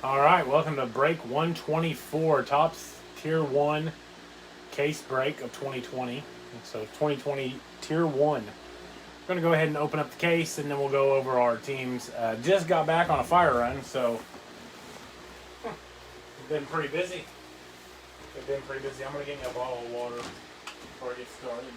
All right, welcome to break 124, Topps Tier 1 case break of 2020. So 2020 Tier 1. We're going to go ahead and open up the case, and then we'll go over our teams. Just got back on a fire run, so been pretty busy. I've been pretty busy. I'm going to get me a bottle of water before I get started.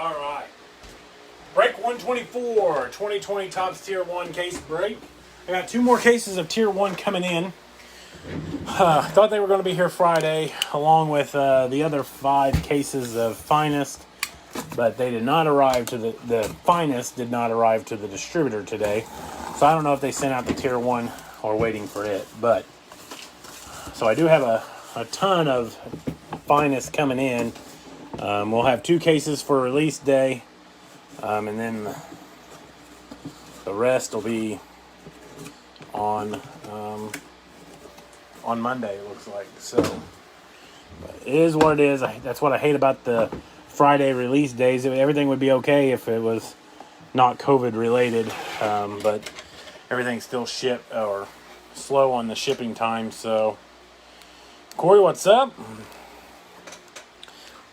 All right. Break 124, 2020 Topps Tier 1 case break. I got two more cases of Tier 1 coming in. Thought they were going to be here Friday, along with the other 5 cases of Finest, but they did not arrive to the Finest did not arrive to the distributor today. So I don't know if they sent out the Tier 1 or waiting for it. But so I do have a ton of Finest coming in. We'll have 2 cases for release day, and then the rest will be on Monday, it looks like. So it is what it is. That's what I hate about the Friday release days. Everything would be okay if it was not COVID related, but everything's still shipped or slow on the shipping time. So, Corey, what's up?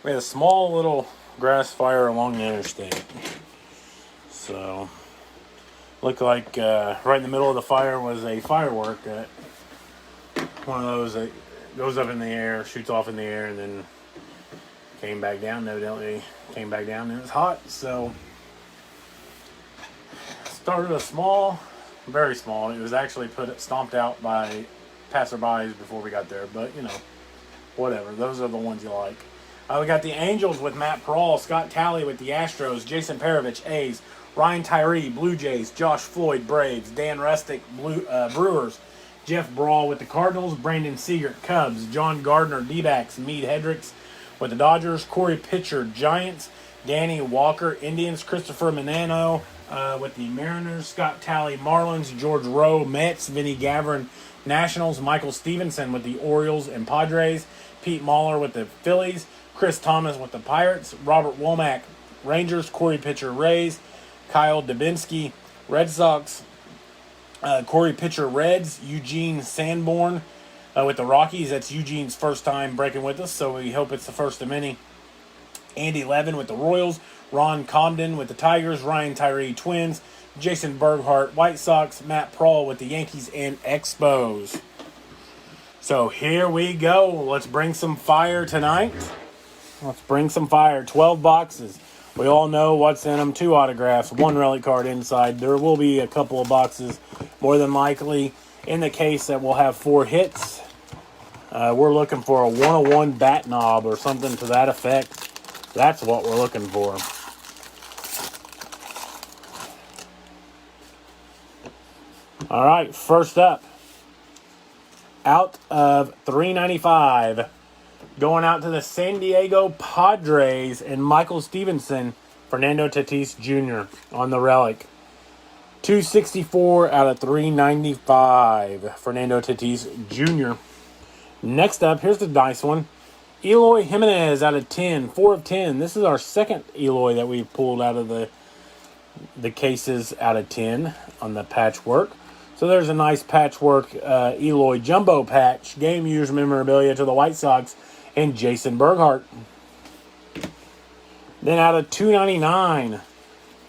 We had a small little grass fire along the interstate. So, looked like right in the middle of the fire was a firework that one of those that goes up in the air, shoots off in the air, and then came back down. Evidently came back down, and it was hot. So, started a small, very small. It was actually stomped out by passerbys before we got there. But, whatever. Those are the ones you like. We got the Angels with Matt Paul, Scott Talley with the Astros, Jason Perovich, A's, Ryan Tyree, Blue Jays, Josh Floyd, Braves, Dan Rustick, Brewers, Jeff Brawl with the Cardinals, Brandon Seegert, Cubs, John Gardner, D-backs, Meade Hendricks with the Dodgers, Corey Pitcher, Giants, Danny Walker, Indians, Christopher Manano with the Mariners, Scott Talley, Marlins, George Rowe, Mets, Vinny Gavrin, Nationals, Michael Stevenson with the Orioles and Padres, Pete Mahler with the Phillies, Chris Thomas with the Pirates, Robert Womack, Rangers, Corey Pitcher, Rays, Kyle Dubinsky, Red Sox, Corey Pitcher, Reds, Eugene Sanborn with the Rockies. That's Eugene's first time breaking with us, so we hope it's the first of many. Andy Levin with the Royals, Ron Comden with the Tigers, Ryan Tyree, Twins, Jason Berghardt, White Sox, Matt Prawl with the Yankees and Expos. So here we go. Let's bring some fire tonight. Let's bring some fire. 12 boxes. We all know what's in them. 2 autographs, 1 relic card inside. There will be a couple of boxes, more than likely, in the case that we'll have 4 hits. We're looking for a 101 bat knob or something to that effect. That's what we're looking for. All right, first up. Out of 395. Going out to the San Diego Padres and Michael Stevenson, Fernando Tatis Jr. on the relic. 264 out of 395. Fernando Tatis Jr. Next up, here's the nice one. Eloy Jimenez out of 10. 4 of 10. This is our second Eloy that we've pulled out of the cases out of 10 on the patchwork. So there's a nice patchwork Eloy jumbo patch. Game used memorabilia to the White Sox and Jason Berghardt. Then out of 299,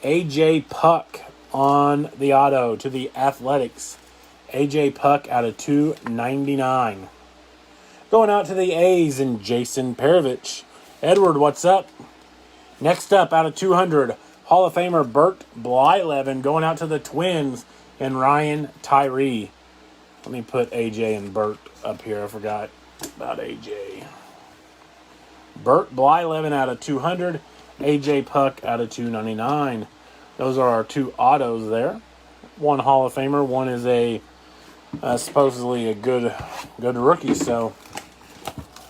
A.J. Puck on the auto to the Athletics. A.J. Puck out of 299. Going out to the A's and Jason Perovich. Edward, what's up? Next up, out of 200, Hall of Famer Bert Blyleven going out to the Twins and Ryan Tyree. Let me put AJ and Bert up here. I forgot about AJ. Bert Blyleven out of 200. AJ Puck out of 299. Those are our 2 autos there. One Hall of Famer. One is a supposedly a good rookie. So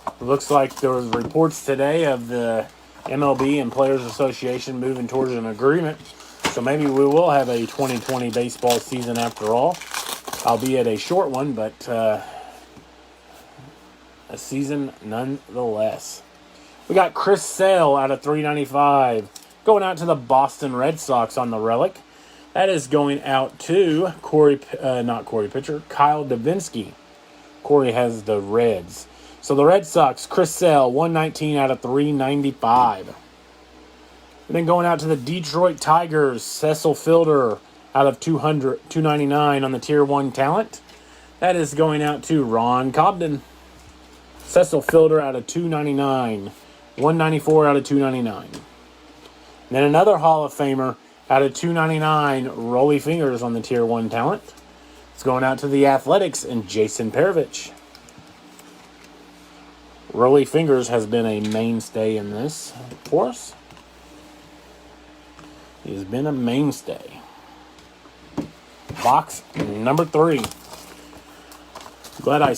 it looks like there was reports today of the MLB and Players Association moving towards an agreement. So maybe we will have a 2020 baseball season after all, albeit a short one, but a season nonetheless. We got Chris Sale out of 395 going out to the Boston Red Sox on the relic. That is going out to Kyle Davinsky. Corey has the Reds. So the Red Sox, Chris Sale, 119 out of 395. And then going out to the Detroit Tigers, Cecil Fielder out of 299 on the Tier 1 talent. That is going out to Ron Cobden. Cecil Fielder out of 299. 194 out of 299. And then another Hall of Famer out of 299, Rolly Fingers on the Tier 1 talent. It's going out to the Athletics and Jason Perovich. Rolly Fingers has been a mainstay in this for us. He has been a mainstay. Box number 3. Glad I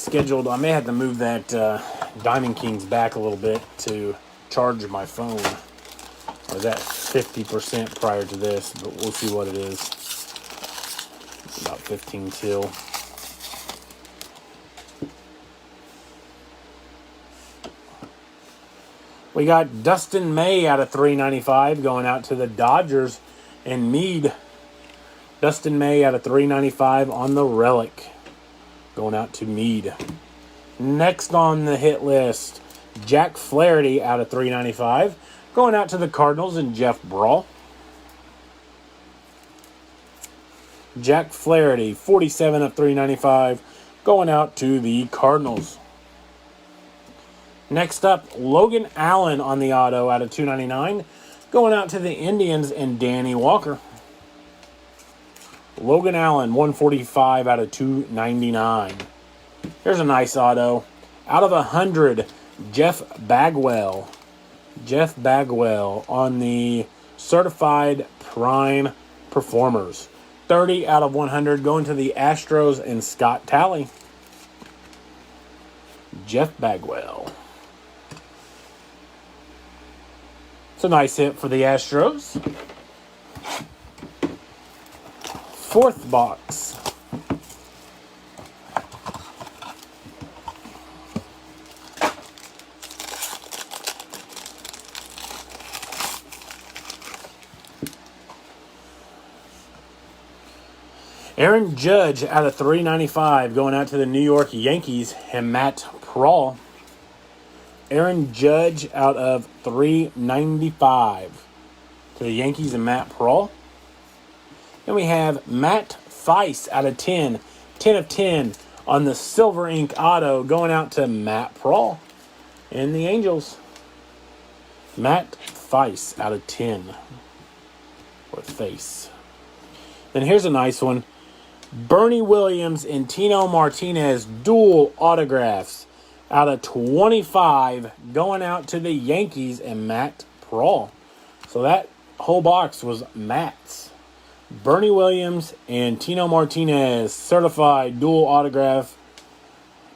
may have to move that Diamond Kings back a little bit to charge my phone. I was at 50% prior to this, but we'll see what it is. About 15 till. We got Dustin May out of 395 going out to the Dodgers and Meade. Dustin May out of 395 on the relic going out to Meade. Next on the hit list, Jack Flaherty out of 395 going out to the Cardinals and Jeff Brawl. Jack Flaherty, 47 of 395, going out to the Cardinals. Next up, Logan Allen on the auto out of 299, going out to the Indians and Danny Walker. Logan Allen, 145 out of 299. Here's a nice auto. Out of 100, Jeff Bagwell. Jeff Bagwell on the Certified Prime Performers. 30 out of 100 going to the Astros and Scott Talley. Jeff Bagwell. It's a nice hit for the Astros. Fourth box. Aaron Judge out of 395 going out to the New York Yankees and Matt Prawl. Aaron Judge out of 395 to the Yankees and Matt Prawl. Then we have Matt Theis out of 10. 10 of 10 on the Silver Ink auto going out to Matt Prawl and the Angels. Matt Theis out of 10. Or Theis. Then here's a nice one. Bernie Williams and Tino Martinez dual autographs out of 25 going out to the Yankees and Matt Prawl. So that whole box was Matt's. Bernie Williams and Tino Martinez certified dual autograph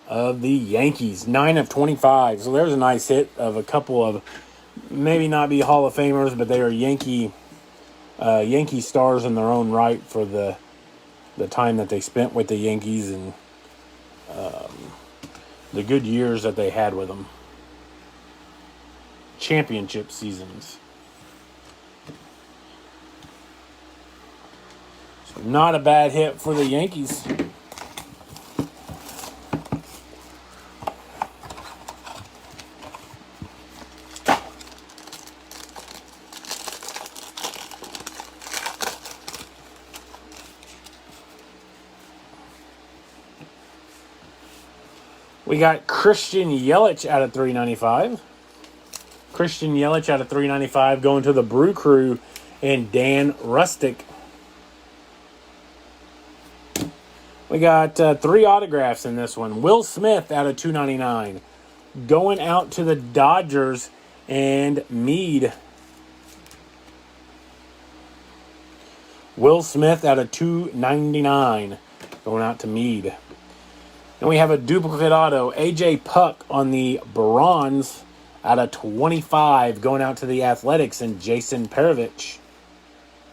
of the Yankees. 9 of 25. So there's a nice hit of a couple of maybe not be Hall of Famers, but they are Yankee stars in their own right for the time that they spent with the Yankees and the good years that they had with them. Championship seasons. So not a bad hit for the Yankees. We got Christian Yelich out of 395. Christian Yelich out of 395 going to the Brew Crew and Dan Rustick. We got 3 autographs in this one. Will Smith out of 299 going out to the Dodgers and Meade. Will Smith out of 299 going out to Meade. And we have a duplicate auto, A.J. Puck on the bronze out of 25, going out to the Athletics and Jason Perovich.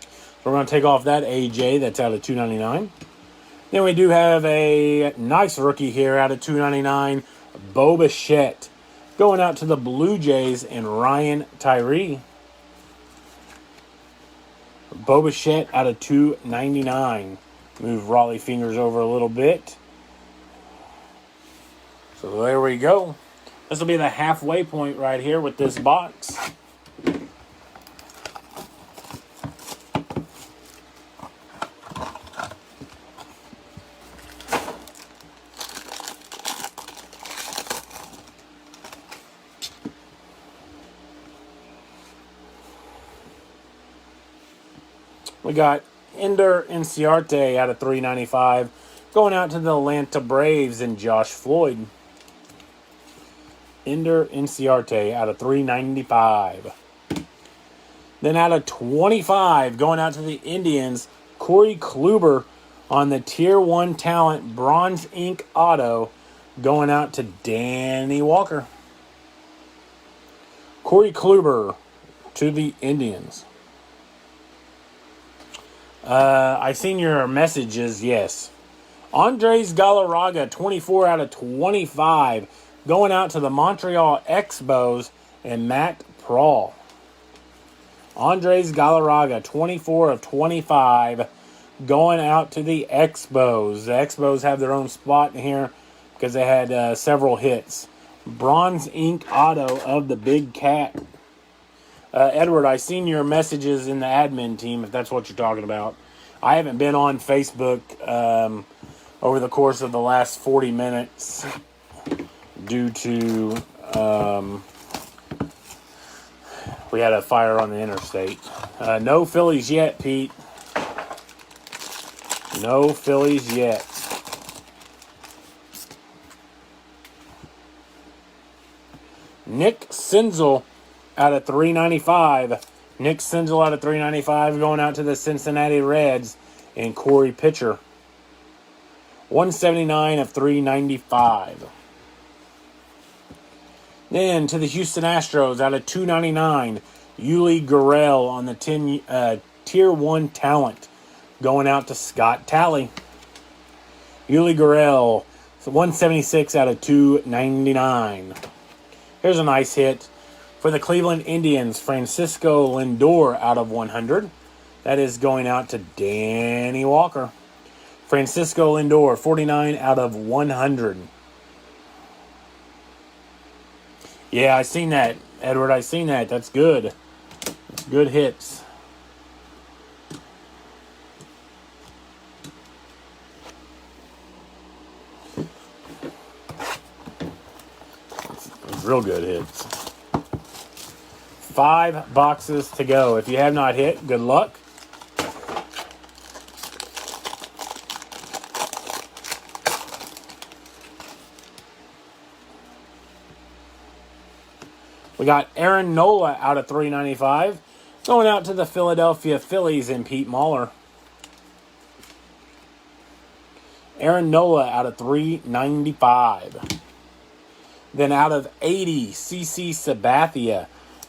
So we're going to take off that A.J. That's out of 299. Then we do have a nice rookie here out of 299, Bo Bichette, going out to the Blue Jays and Ryan Tyree. Bo Bichette out of 299. Move Raleigh fingers over a little bit. So there we go. This will be the halfway point right here with this box. We got Ender Inciarte out of 395, going out to the Atlanta Braves and Josh Floyd. Ender Inciarte out of 395. Then out of 25, going out to the Indians, Corey Kluber on the Tier 1 Talent Bronze Ink Auto, going out to Danny Walker. Corey Kluber to the Indians. I seen your messages, yes. Andres Galarraga, 24 out of 25, going out to the Montreal Expos and Matt Prawl. Andres Galarraga, 24 of 25, going out to the Expos. The Expos have their own spot in here because they had several hits. Bronze Ink Auto of the Big Cat. Edward, I seen your messages in the admin team, if that's what you're talking about. I haven't been on Facebook over the course of the last 40 minutes due to we had a fire on the interstate. No Phillies yet, Pete. No Phillies yet. Nick Senzel out of 395. Nick Senzel out of 395 going out to the Cincinnati Reds and Corey Pitcher. 179 of 395. Then to the Houston Astros out of 299. Yuli Gurriel on the Tier 1 Talent going out to Scott Talley. Yuli Gurriel, 176 out of 299. Here's a nice hit for the Cleveland Indians, Francisco Lindor out of 100. That is going out to Danny Walker. Francisco Lindor, 49 out of 100. Yeah, I seen that, Edward. I seen that. That's good. That's good hits. That's real good hits. 5 boxes to go. If you have not hit, good luck. We got Aaron Nola out of 395. Going out to the Philadelphia Phillies and Pete Mahler. Aaron Nola out of 395. Then out of 80, CC Sabathia.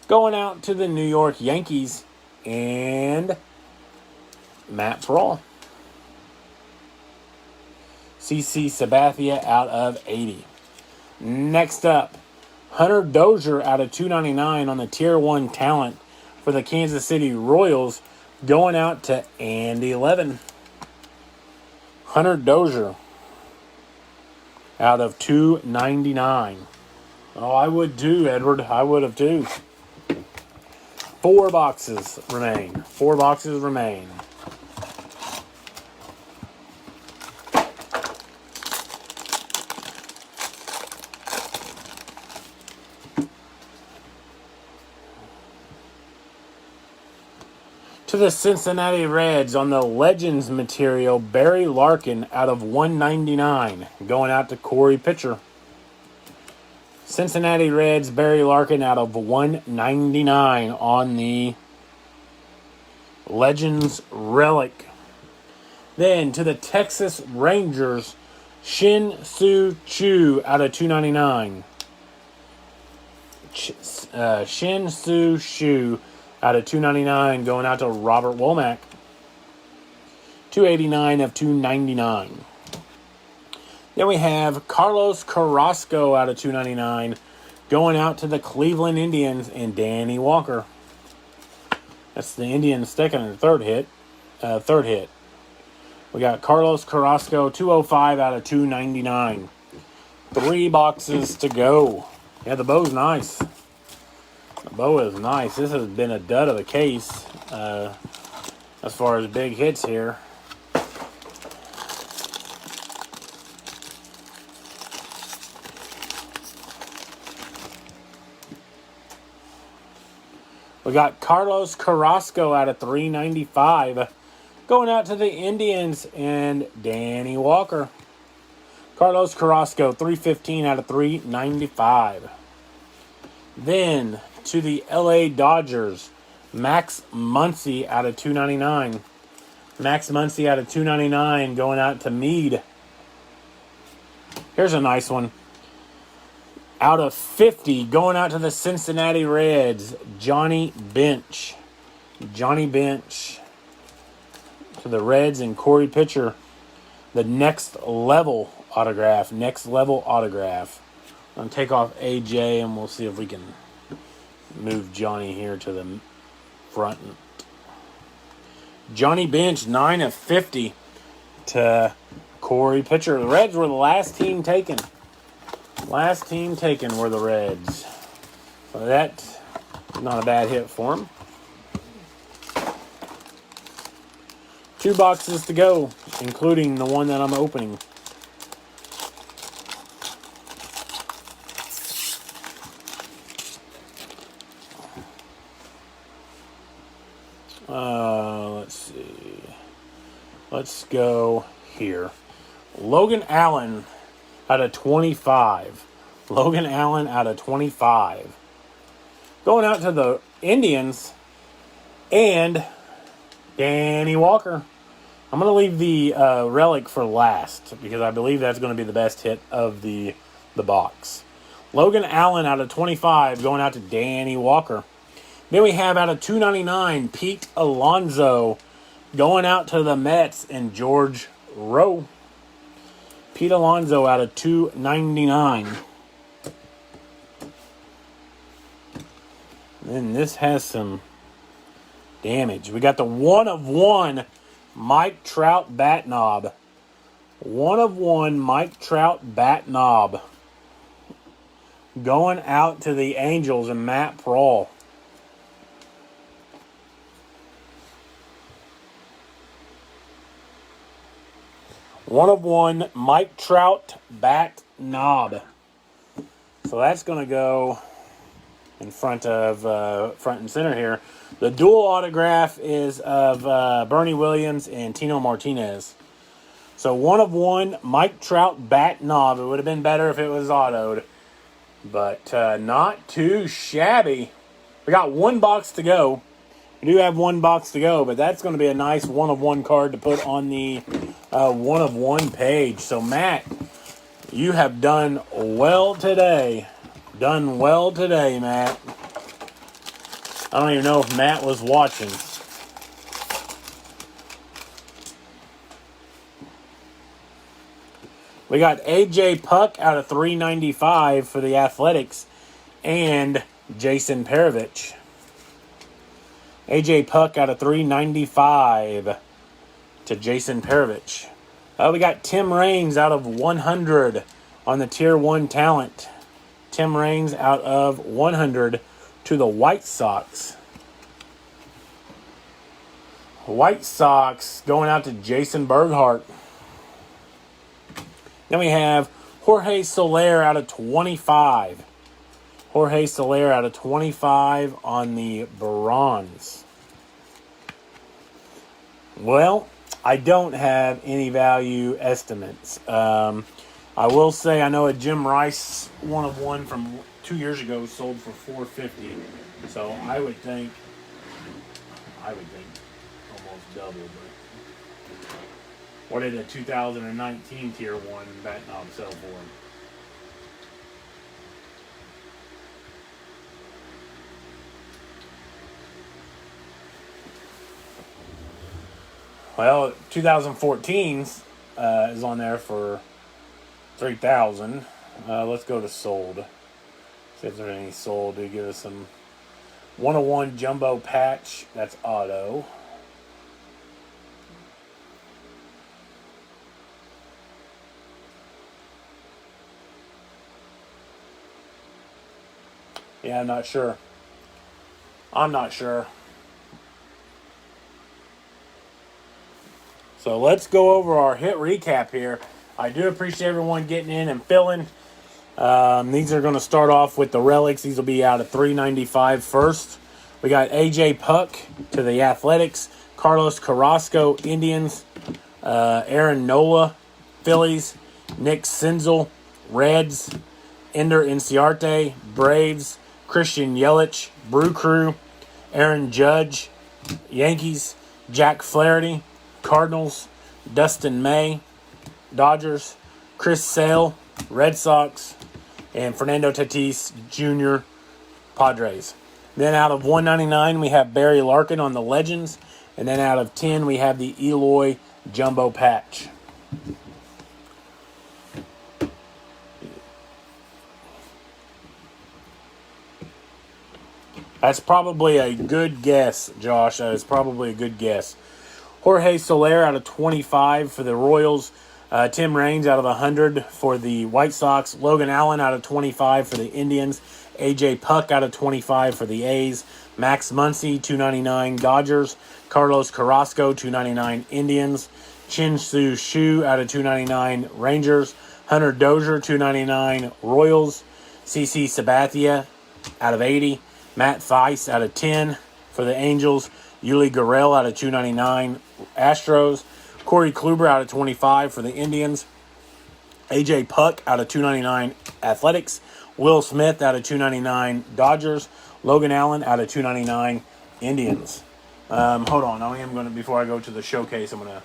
Going out to the New York Yankees and Matt Prawl. CC Sabathia out of 80. Next up, Hunter Dozier out of 299 on the Tier 1 Talent for the Kansas City Royals, going out to Andy Levin. Hunter Dozier out of 299. Oh, I would too, Edward. I would have too. 4 boxes remain. 4 boxes remain. To the Cincinnati Reds on the Legends material, Barry Larkin out of 199. Going out to Corey Pitcher. Cincinnati Reds, Barry Larkin out of 199 on the Legends Relic. Then to the Texas Rangers, Shin Su Chu out of 299. Shin Su Shu out of 299 going out to Robert Womack. 289 of 299. Then we have Carlos Carrasco out of 299 going out to the Cleveland Indians and Danny Walker. That's the Indians' second and third hit. We got Carlos Carrasco, 205 out of 299. 3 boxes to go. Yeah, the bow's nice. The bow is nice. This has been a dud of a case as far as big hits here. We got Carlos Carrasco out of 395 going out to the Indians and Danny Walker. Carlos Carrasco, 315 out of 395. Then to the LA Dodgers, Max Muncy out of 299. Max Muncy out of 299 going out to Meade. Here's a nice one. Out of 50, going out to the Cincinnati Reds, Johnny Bench. Johnny Bench to the Reds and Corey Pitcher. The next level autograph. Next level autograph. I'm going to take off AJ and we'll see if we can move Johnny here to the front. Johnny Bench, 9 of 50 to Corey Pitcher. The Reds were the last team taken. Last team taken were the Reds. So that's not a bad hit for them. 2 boxes to go, including the one that I'm opening. Let's see. Let's go here. Logan Allen out of 25. Logan Allen out of 25. Going out to the Indians and Danny Walker. I'm going to leave the relic for last because I believe that's going to be the best hit of the box. Logan Allen out of 25 going out to Danny Walker. Then we have out of 299, Pete Alonso going out to the Mets and George Rowe. Pete Alonso out of 299. Then this has some damage. We got the 1 of 1 Mike Trout bat knob. 1 of 1 Mike Trout bat knob. Going out to the Angels and Matt Prawl. One of 1 Mike Trout bat knob. So that's going to go in front and center here. The dual autograph is of Bernie Williams and Tino Martinez. So 1 of 1 Mike Trout bat knob. It would have been better if it was autoed, but not too shabby. We got 1 box to go. We do have 1 box to go, but that's going to be a nice 1 of 1 card to put on the 1 of 1 page. So Matt, you have done well today. Done well today, Matt. I don't even know if Matt was watching. We got AJ Puck out of 395 for the Athletics and Jason Perovich. AJ Puck out of 395 to Jason Perovich. We got Tim Raines out of 100 on the Tier 1 talent. Tim Raines out of 100 to the White Sox. White Sox going out to Jason Berghardt. Then we have Jorge Soler out of 25. Jorge Soler out of 25 on the bronze. Well, I don't have any value estimates. I will say I know a Jim Rice 1 of 1 from 2 years ago sold for $450. So I would think almost double. But What did a 2019 Tier 1 bat knob sell for? Well, 2014's is on there for $3,000. Let's go to sold. See if there's any sold. They give us some 101 jumbo patch. That's auto. Yeah, I'm not sure. So let's go over our hit recap here. I do appreciate everyone getting in and filling. These are going to start off with the relics. These will be out of $395 first. We got AJ Puck to the Athletics, Carlos Carrasco, Indians, Aaron Nola, Phillies, Nick Senzel, Reds, Ender Inciarte, Braves, Christian Yelich, Brew Crew, Aaron Judge, Yankees, Jack Flaherty, Cardinals, Dustin May, Dodgers, Chris Sale, Red Sox, and Fernando Tatis Jr., Padres. Then out of 199, we have Barry Larkin on the Legends. And then out of 10, we have the Eloy Jumbo Patch. That's probably a good guess, Josh. That is probably a good guess. Jorge Soler out of 25 for the Royals. Tim Raines out of 100 for the White Sox. Logan Allen out of 25 for the Indians. AJ Puck out of 25 for the A's. Max Muncy, $299 Dodgers. Carlos Carrasco, $299 Indians. Chin Soo Shu out of $299 Rangers. Hunter Dozier, $299 Royals. CC Sabathia out of 80. Matt Thaiss out of 10 for the Angels. Yuli Gurriel out of $299 Astros. Corey Kluber out of 25 for the Indians. AJ Puck out of $299 Athletics. Will Smith out of $299 Dodgers. Logan Allen out of $299 Indians. Hold on. I am going to, before I go to the showcase, I'm going to.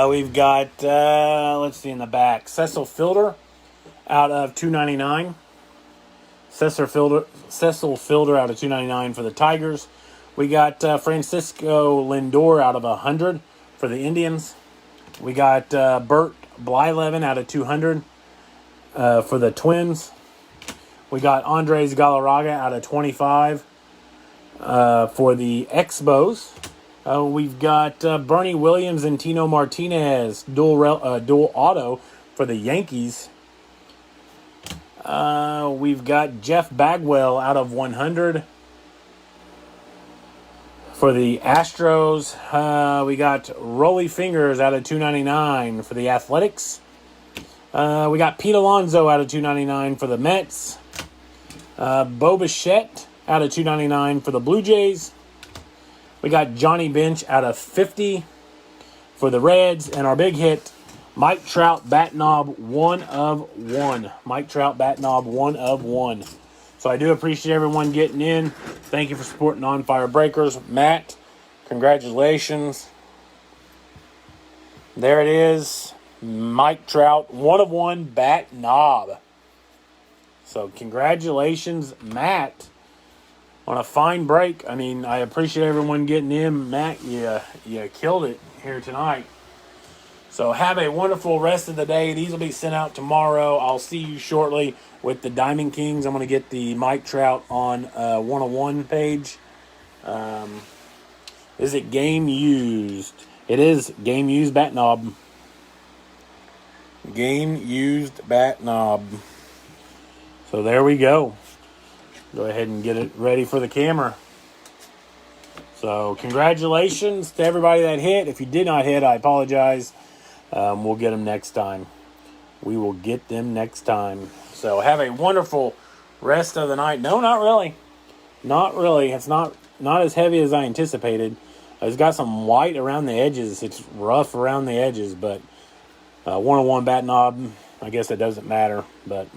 We've got, let's see in the back, Cecil Fielder out of $299. Cecil Fielder out of $299 for the Tigers. We got Francisco Lindor out of 100 for the Indians. We got Bert Blyleven out of 200 for the Twins. We got Andres Galarraga out of 25 for the Expos. We've got Bernie Williams and Tino Martinez, dual auto for the Yankees. We've got Jeff Bagwell out of 100 for the Astros. We got Rolly Fingers out of 299 for the Athletics. We got Pete Alonso out of 299 for the Mets. Bo Bichette out of 299 for the Blue Jays. We got Johnny Bench out of 50 for the Reds. And our big hit, Mike Trout bat knob 1 of 1. Mike Trout bat knob 1 of 1. So I do appreciate everyone getting in. Thank you for supporting On Fire Breakers. Matt, congratulations. There it is. Mike Trout 1 of 1 bat knob. So congratulations, Matt. On a fine break. I mean, I appreciate everyone getting in. Matt, you killed it here tonight. So have a wonderful rest of the day. These will be sent out tomorrow. I'll see you shortly with the Diamond Kings. I'm going to get the Mike Trout on 101 page. Is it game used? It is game used bat knob. Game used bat knob. So there we go. Go ahead and get it ready for the camera. So congratulations to everybody that hit. If you did not hit, I apologize. We'll get them next time. We will get them next time. So have a wonderful rest of the night. No, not really. Not really. It's not as heavy as I anticipated. It's got some white around the edges. It's rough around the edges, but 101 bat knob, I guess it doesn't matter. But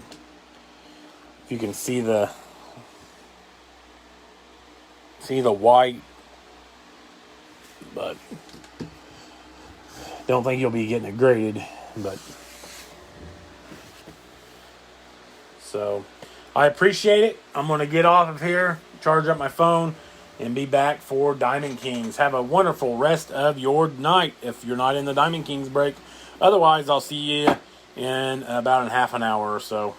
if you can see the white, but don't think you'll be getting it graded. But so I appreciate it. I'm going to get off of here, charge up my phone, and be back for Diamond Kings. Have a wonderful rest of your night if you're not in the Diamond Kings break. Otherwise, I'll see you in about half an hour or so.